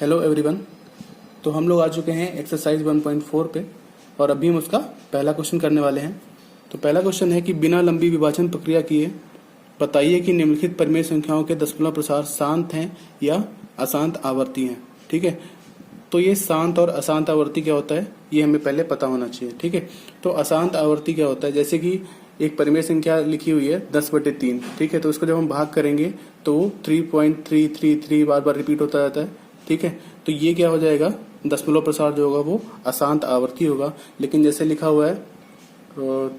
Hello everyone. तो हम लोग आ चुके हैं एक्सरसाइज 1.4 पे और अभी हम उसका पहला क्वेश्चन करने वाले हैं। तो पहला क्वेश्चन है कि बिना लंबी विभाजन प्रक्रिया किए बताइए कि निम्नलिखित परिमेय संख्याओं के दशमलव प्रसार शांत हैं या अशांत आवर्ती हैं। ठीक है, तो ये शांत और अशांत आवर्ती क्या होता है ये हमें पहले पता होना चाहिए। ठीक है, तो अशांत आवर्ती क्या होता है, जैसे कि एक परिमेय संख्या लिखी हुई है 10/3। ठीक है, तो इसको जब हम भाग करेंगे तो 3.333 बार बार रिपीट होता जाता है। ठीक है, तो ये क्या हो जाएगा, दशमलव प्रसार जो होगा वो अशांत आवर्ती होगा। लेकिन जैसे लिखा हुआ है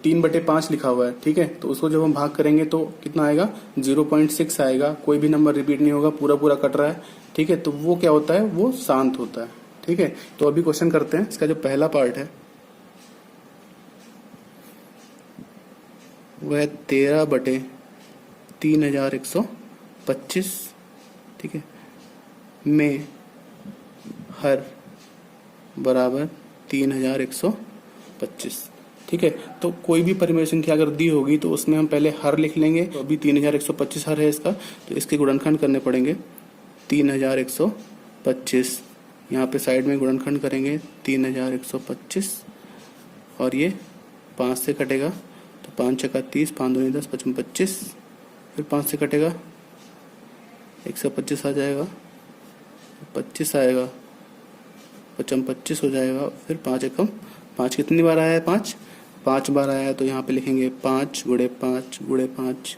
3/5 लिखा हुआ है। ठीक है, तो उसको जब हम भाग करेंगे तो कितना आएगा, 0.6 आएगा। कोई भी नंबर रिपीट नहीं होगा, पूरा पूरा कट रहा है। ठीक है, तो वो क्या होता है, वो शांत होता है। ठीक है, तो अभी क्वेश्चन करते हैं। इसका जो पहला पार्ट है वह 13/3125। ठीक है, में हर बराबर 3125। ठीक है, तो कोई भी परिमेय संख्या अगर दी होगी तो उसमें हम पहले हर लिख लेंगे। तो अभी 3125 हर है इसका, तो इसके गुणनखंड करने पड़ेंगे। 3125 यहाँ पे साइड में गुणनखंड करेंगे 3125 और ये 5 से कटेगा तो 5 छक्का 30, 5 दूनी 10, 55 25। फिर 5 से कटेगा 125 आ जाएगा, 25 आएगा, 25 हो जाएगा। फिर 5 एकम 5 कितनी बार आया है, 5 बार आया है। तो यहाँ पे लिखेंगे 5 गुणे 5 गुणे 5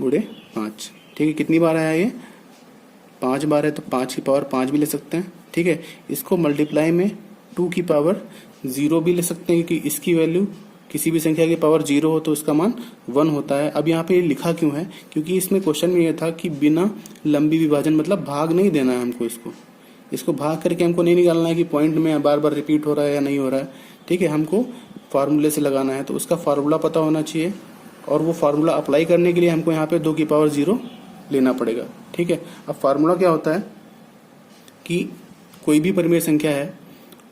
गुणे 5। ठीक है, कितनी बार आया ये, 5 बार है, तो 5 की पावर 5 भी ले सकते हैं। ठीक है, इसको मल्टीप्लाई में 2 की पावर 0 भी ले सकते हैं, क्योंकि इसकी वैल्यू किसी भी संख्या की पावर 0 हो तो इसका मान 1 होता है। अब यहाँ पे लिखा क्यों है, क्योंकि इसमें क्वेश्चन में यह था कि बिना लंबी विभाजन, मतलब भाग नहीं देना है हमको, इसको भाग करके हमको नहीं निकालना है कि पॉइंट में बार बार रिपीट हो रहा है या नहीं हो रहा है। ठीक है, हमको फार्मूले से लगाना है, तो उसका फार्मूला पता होना चाहिए और वो फार्मूला अप्लाई करने के लिए हमको यहाँ पे 2 की पावर 0 लेना पड़ेगा। ठीक है, अब फार्मूला क्या होता है कि कोई भी परिमेय संख्या है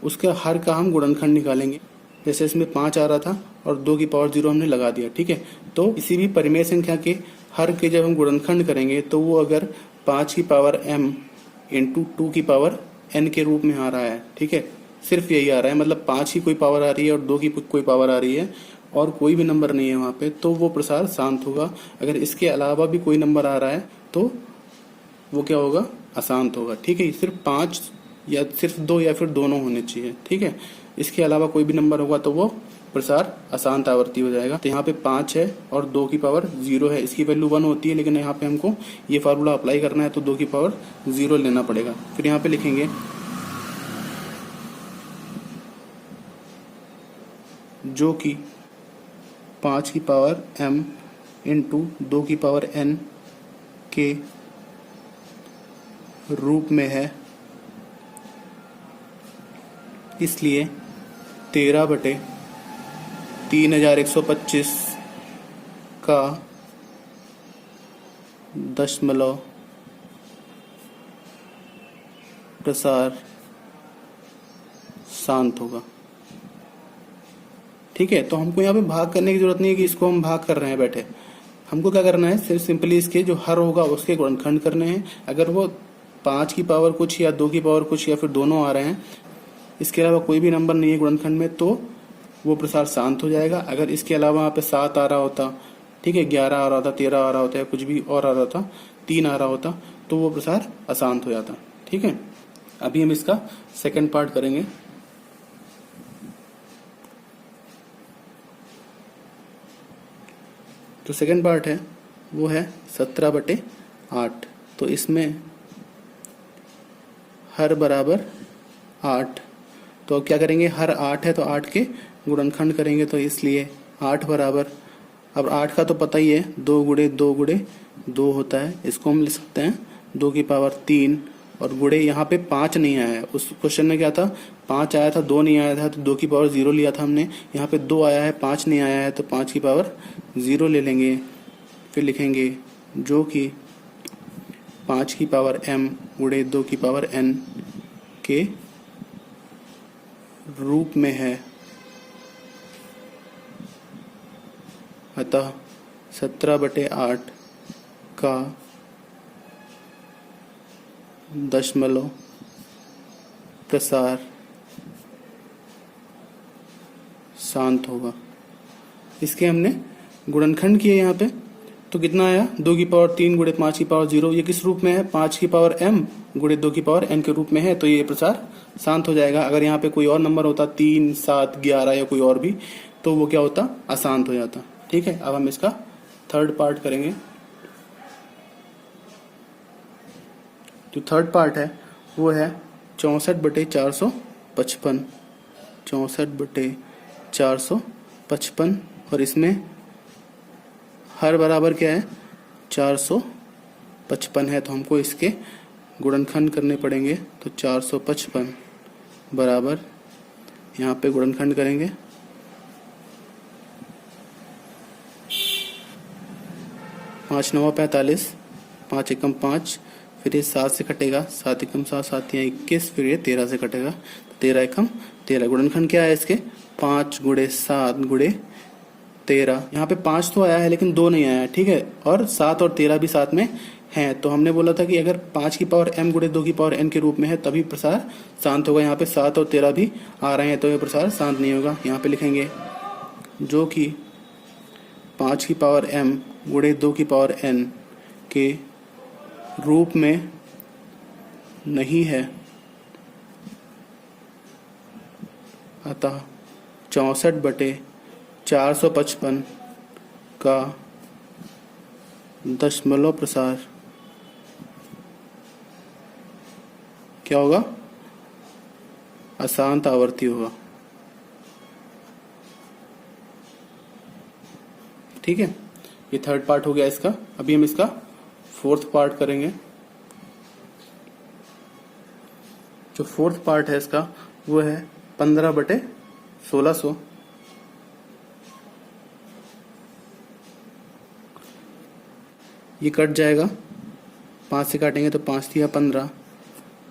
उसका हर का हम गुणनखंड निकालेंगे। जैसे इसमें 5 आ रहा था और 2 की पावर 0 हमने लगा दिया। ठीक है, तो किसी भी परिमेय संख्या के हर के जब हम गुणनखंड करेंगे तो वो अगर 5 की पावर m इंटू 2 की पावर n के रूप में आ रहा है। ठीक है, सिर्फ यही आ रहा है, मतलब 5 की कोई पावर आ रही है और 2 की कोई पावर आ रही है और कोई भी नंबर नहीं है वहां पे, तो वो प्रसार शांत होगा। अगर इसके अलावा भी कोई नंबर आ रहा है तो वो क्या होगा, अशांत होगा। ठीक है, सिर्फ 5 या सिर्फ 2 या फिर दोनों होने चाहिए। ठीक है, इसके अलावा कोई भी नंबर होगा तो वो प्रसार अशांत आवर्ती हो जाएगा। तो यहाँ पे 5 है और 2 की पावर 0 है, इसकी वैल्यू 1 होती है, लेकिन यहाँ पे हमको ये फार्मूला अप्लाई करना है तो 2 की पावर 0 लेना पड़ेगा। फिर यहाँ पे लिखेंगे जो कि 5 की पावर m इंटू 2 की पावर n के रूप में है, इसलिए 13/3125 का दशमलव प्रसार शांत होगा। ठीक है, तो हमको यहाँ पे भाग करने की जरूरत नहीं है कि इसको हम भाग कर रहे हैं बैठे। हमको क्या करना है, सिर्फ सिंपली इसके जो हर होगा उसके गुणनखंड करने हैं। अगर वो 5 की पावर कुछ या 2 की पावर कुछ या फिर दोनों आ रहे हैं, इसके अलावा कोई भी नंबर नहीं है गुणनखंड में, तो वो प्रसार शांत हो जाएगा। अगर इसके अलावा यहाँ पे 7 आ रहा होता, ठीक है, 11 आ रहा था, 13 आ रहा होता या कुछ भी और आ रहा था, 3 आ रहा होता, तो वो प्रसार अशांत हो जाता। ठीक है, अभी हम इसका सेकंड पार्ट करेंगे। जो सेकंड पार्ट है वो है 17/8। तो इसमें हर बराबर 8। तो अब क्या करेंगे, हर 8 है तो 8 के गुणनखंड करेंगे, तो इसलिए 8 बराबर, अब 8 का तो पता ही है 2 गुणे 2 गुणे 2 होता है। इसको हम लिख सकते हैं 2 की पावर 3 और गुणे यहाँ पे 5 नहीं आया है। उस क्वेश्चन में क्या था, 5 आया था 2 नहीं आया था, तो 2 की पावर 0 लिया था हमने। यहाँ पे 2 आया है 5 नहीं आया है, तो 5 की पावर 0 ले लेंगे। फिर लिखेंगे जो कि 5 की पावर m गुणे 2 की पावर n के रूप में है, अतः 17/8 का दशमलव प्रसार शांत होगा। इसके हमने गुणनखंड किए यहाँ पे, तो कितना आया 2 की पावर 3 गुणे 5 की पावर 0। ये किस रूप में है, 5 की पावर m गुणे 2 की पावर n के रूप में है, तो ये प्रसार शांत हो जाएगा। अगर यहाँ पे कोई और नंबर होता 3, 7, 11 या कोई और भी, तो वो क्या होता, अशांत हो जाता। ठीक है, अब हम इसका थर्ड पार्ट करेंगे। जो थर्ड पार्ट है वो है 64/455, 64/455, और इसमें हर बराबर क्या है, 455 है, तो हमको इसके गुणनखंड करने पड़ेंगे। तो 455 बराबर, यहाँ पे गुणनखंड करेंगे, 5 9 45, 5 एकम 5, फिर ये 7 से कटेगा, 7 एकम 7, 7 यहाँ 21, फिर ये 13 से कटेगा, 13 एकम 13। गुणनखंड क्या है इसके, 5 गुणे 7 गुणे 13। यहाँ पे 5 तो आया है लेकिन 2 नहीं आया है, ठीक है, और 7 और 13 भी साथ में है। तो हमने बोला था कि अगर 5 की पावर m गुणे 2 की पावर n के रूप में है तभी प्रसार शांत होगा। यहाँ पे 7 और 13 भी आ रहे हैं तो ये प्रसार शांत नहीं होगा। यहाँ पे लिखेंगे जो कि 5 की पावर m गुणे 2 की पावर n के रूप में नहीं है, अतः 64/455 का दशमलव प्रसार क्या होगा, अशांत आवर्ती होगा। ठीक है, ये थर्ड पार्ट हो गया इसका। अभी हम इसका फोर्थ पार्ट करेंगे। जो फोर्थ पार्ट है इसका वो है 15/1600। ये कट जाएगा, 5 से काटेंगे तो 5 तिया 15,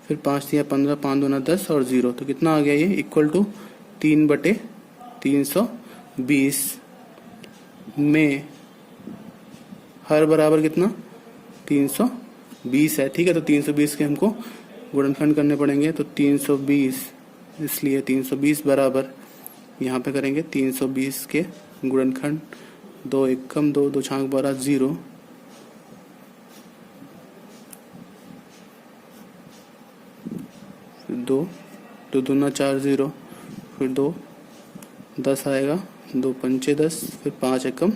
फिर 5 तिया 15, 5 दूना 10 और 0, तो कितना आ गया ये, इक्वल टू 3/320 में हर बराबर कितना, 320 है। ठीक है, तो 320 के हमको गुणनखंड करने पड़ेंगे। तो 320, इसलिए 320 बराबर, यहाँ पे करेंगे 320 के गुणनखंड, 2 एकम 2, 2 छांक 12, 0, फिर 2, 2 दूना 4, 0, फिर 2 10 आएगा, 2 पंचे 10, फिर 5 एकम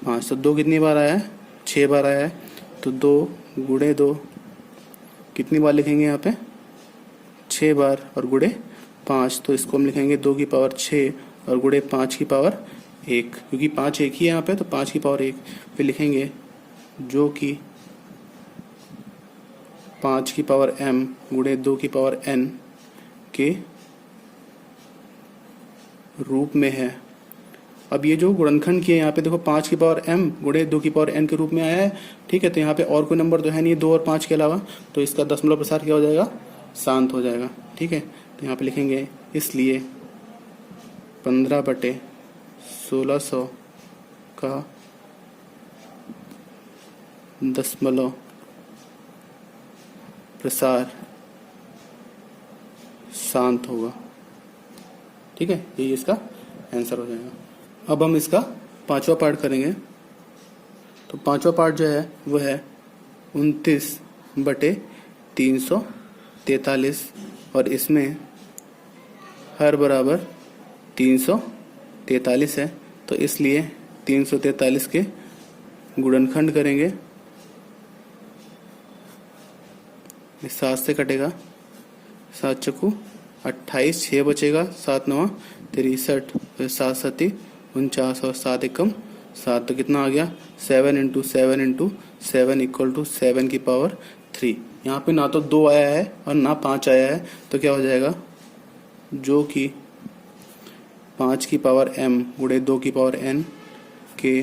5। तो 2 कितनी बार आया है, 6 बार आया है। तो 2 गुणे 2 कितनी बार लिखेंगे यहाँ पे, 6 बार, और गुणे 5, तो इसको हम लिखेंगे 2 की पावर 6 और गुणे 5 की पावर 1, क्योंकि 5 एक ही है यहाँ पे, तो 5 की पावर 1। फिर लिखेंगे जो कि 5 की पावर m गुणे 2 की पावर n के रूप में है। अब ये जो गुणनखंड किए यहाँ पे देखो, 5 की पावर m गुणे 2 की पावर n के रूप में आया है। ठीक है, तो यहाँ पे और कोई नंबर तो है नहीं 2 और 5 के अलावा, तो इसका दशमलव प्रसार क्या हो जाएगा, शांत हो जाएगा। ठीक है, तो यहाँ पे लिखेंगे इसलिए 15/1600 का दशमलव प्रसार शांत होगा। ठीक है, यही इसका आंसर हो जाएगा। अब हम इसका पांचवा पार्ट करेंगे। तो पांचवा पार्ट जो है वो है 29/343, और इसमें हर बराबर 343 है, तो इसलिए 343 के गुणनखंड करेंगे। 7 से कटेगा, 7 चक्कू 28, 6 बचेगा, 7 9 63, फिर 7 7 49 और 7 एकम 7, तो कितना आ गया, 7 × 7 × 7 इक्वल टू 7 की पावर 3। यहाँ पे ना तो 2 आया है और ना 5 आया है, तो क्या हो जाएगा, जो कि 5 की पावर m गुणे 2 की पावर n के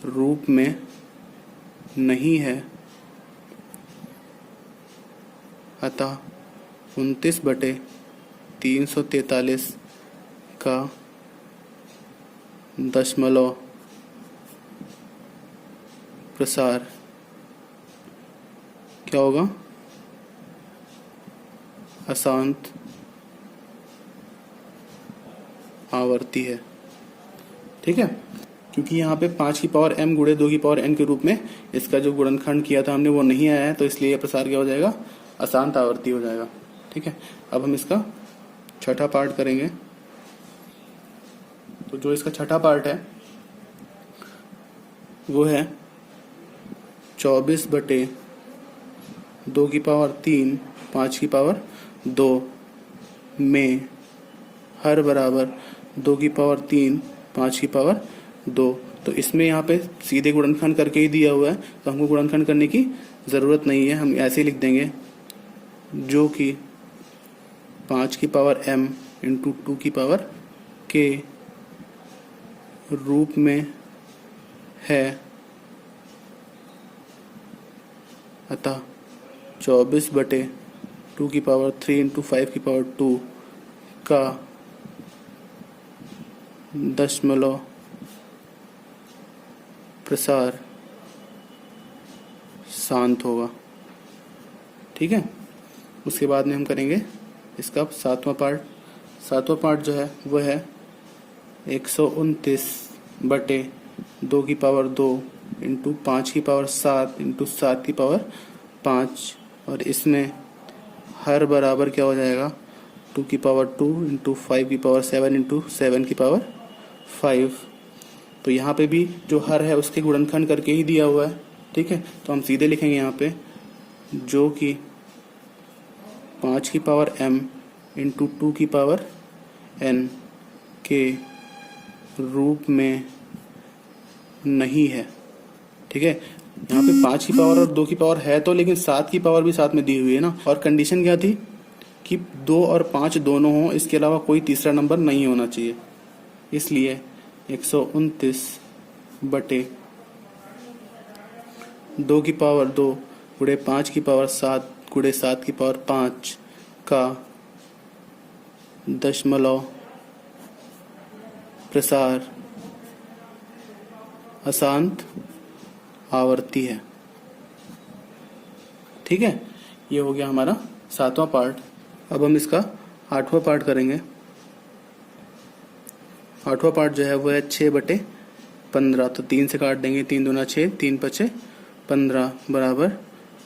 रूप में नहीं है, अतः 29/343 का दशमलव प्रसार क्या होगा, अशांत आवर्ती है। ठीक है, क्योंकि यहाँ पे 5 की पावर m गुणे 2 की पावर n के रूप में इसका जो गुणनखंड किया था हमने वो नहीं आया है, तो इसलिए यह प्रसार क्या हो जाएगा, अशांत आवर्ती हो जाएगा। ठीक है, अब हम इसका छठा पार्ट करेंगे। तो जो इसका छठा पार्ट है वो है 24/2 की पावर 3 5 की पावर 2 में हर बराबर 2 की पावर 3 5 की पावर 2। तो इसमें यहाँ पे सीधे गुणनखंड करके ही दिया हुआ है, तो हमको गुणनखंड करने की ज़रूरत नहीं है, हम ऐसे ही लिख देंगे जो कि 5 की पावर m इंटू 2 की पावर k रूप में है, अतः 24/2 की पावर 3 इंटू 5 की पावर 2 का दशमलव प्रसार शांत होगा। ठीक है, उसके बाद में हम करेंगे इसका सातवां पार्ट। सातवां पार्ट जो है वो है 129/2 की पावर 2 इंटू 5 की पावर 7 इंटू 7 की पावर 5, और इसमें हर बराबर क्या हो जाएगा, 2 की पावर 2 इंटू 5 की पावर 7 इंटू 7 की पावर 5। तो यहाँ पे भी जो हर है उसके गुणनखंड करके ही दिया हुआ है। ठीक है, तो हम सीधे लिखेंगे यहाँ पे जो कि 5 की पावर m इंटू 2 की पावर n के रूप में नहीं है। ठीक है, यहाँ पे 5 की पावर और 2 की पावर है तो, लेकिन 7 की पावर भी साथ में दी हुई है ना, और कंडीशन क्या थी कि 2 और 5 दोनों हो, इसके अलावा कोई तीसरा नंबर नहीं होना चाहिए। इसलिए 129/2 की पावर 2 गुणे 5 की पावर 7 गुणे 7 की पावर 5 का दशमलव प्रसार अशांत आवर्ती है। ठीक है, ये हो गया हमारा सातवां पार्ट। अब हम इसका आठवां पार्ट करेंगे। आठवां पार्ट जो है वो है 6/15। तो 3 से काट देंगे, 3 दूना 6, 3 5 15 बराबर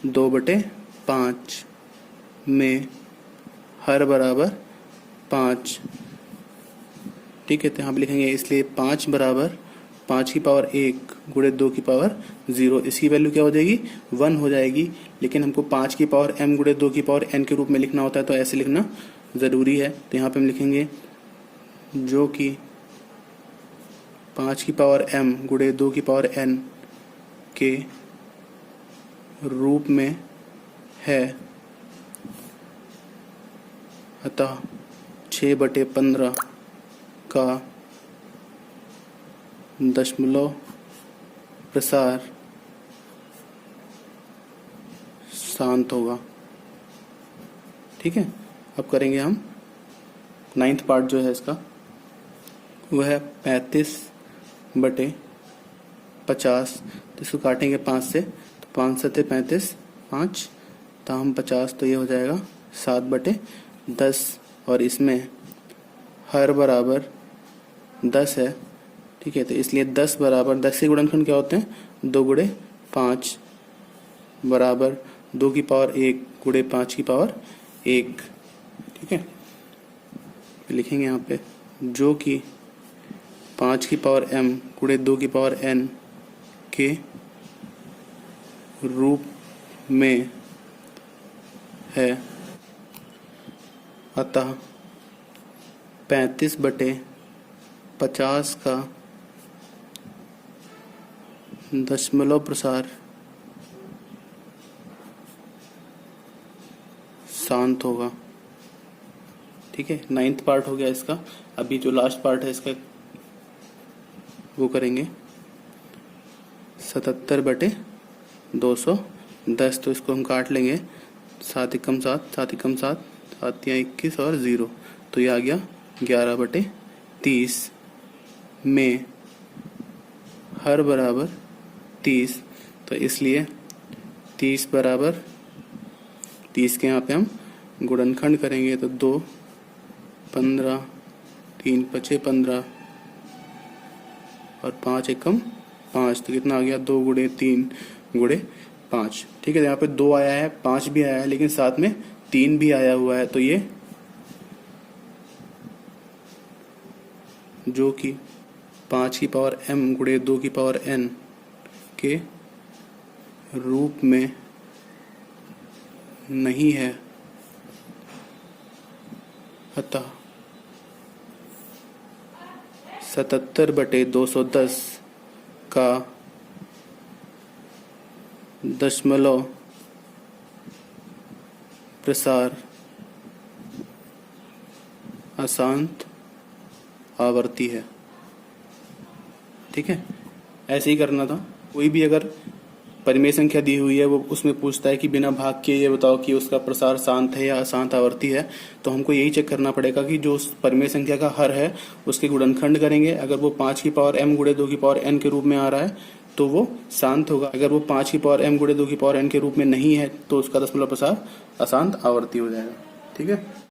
2/5 में हर बराबर 5। ठीक है, तो यहाँ पे लिखेंगे इसलिए 5 बराबर 5 की पावर 1 गुणे 2 की पावर 0, इसकी वैल्यू क्या हो जाएगी, 1 हो जाएगी। लेकिन हमको 5 की पावर m गुणे 2 की पावर n के रूप में लिखना होता है, तो ऐसे लिखना ज़रूरी है। तो यहाँ पे हम लिखेंगे जो कि 5 की पावर m गुणे 2 की पावर n के रूप में है, अतः 6/15 का दशमलव प्रसार शांत होगा। ठीक है, अब करेंगे हम 9th पार्ट जो है इसका, वह है 35/50। तो इसको काटेंगे 5 से, तो 5 7 35, 5 ताम 50, तो ये हो जाएगा 7/10, और इसमें हर बराबर 10 है। ठीक है, तो इसलिए 10 बराबर 10 के गुणनखंड क्या होते हैं, 2 गुणे 5 बराबर 2 की पावर 1 गुणे 5 की पावर 1। ठीक है, लिखेंगे यहाँ पे जो कि 5 की पावर m गुणे 2 की पावर n के रूप में है, अतः 35/50 का दशमलव प्रसार शांत होगा। ठीक है, 9th पार्ट हो गया इसका। अभी जो लास्ट पार्ट है इसका वो करेंगे 77/210। तो इसको हम काट लेंगे, 7 एकम 7, 7 एकम 7, 7 या 21 और 0, तो ये आ गया 11/30 में हर बराबर 30। तो इसलिए 30 बराबर 30 के यहाँ पे हम गुणनखंड करेंगे तो 2, 15, 3 पचे 15 और 5 एकम 5, तो कितना आ गया 2 गुणे 3 गुणे 5। ठीक है, यहाँ पे 2 आया है, 5 भी आया है, लेकिन साथ में 3 भी आया हुआ है, तो ये जो कि 5 की पावर m गुणे 2 की पावर n के रूप में नहीं है, अतः 77/210 का दशमलव प्रसार अशांत आवर्ती है। ठीक है, ऐसे ही करना था। कोई भी अगर परिमेय संख्या दी हुई है, वो उसमें पूछता है कि बिना भाग के ये बताओ कि उसका प्रसार शांत है या अशांत आवर्ती है, तो हमको यही चेक करना पड़ेगा कि जो उस परिमेय संख्या का हर है उसके गुणनखंड करेंगे। अगर वो 5 की पावर m गुणे 2 की पावर n के रूप में आ रहा है तो वो शांत होगा। अगर वो 5 की पावर m गुणे 2 की पावर n के रूप में नहीं है तो उसका दशमलव प्रसार अशांत आवर्ती हो जाएगा। ठीक है।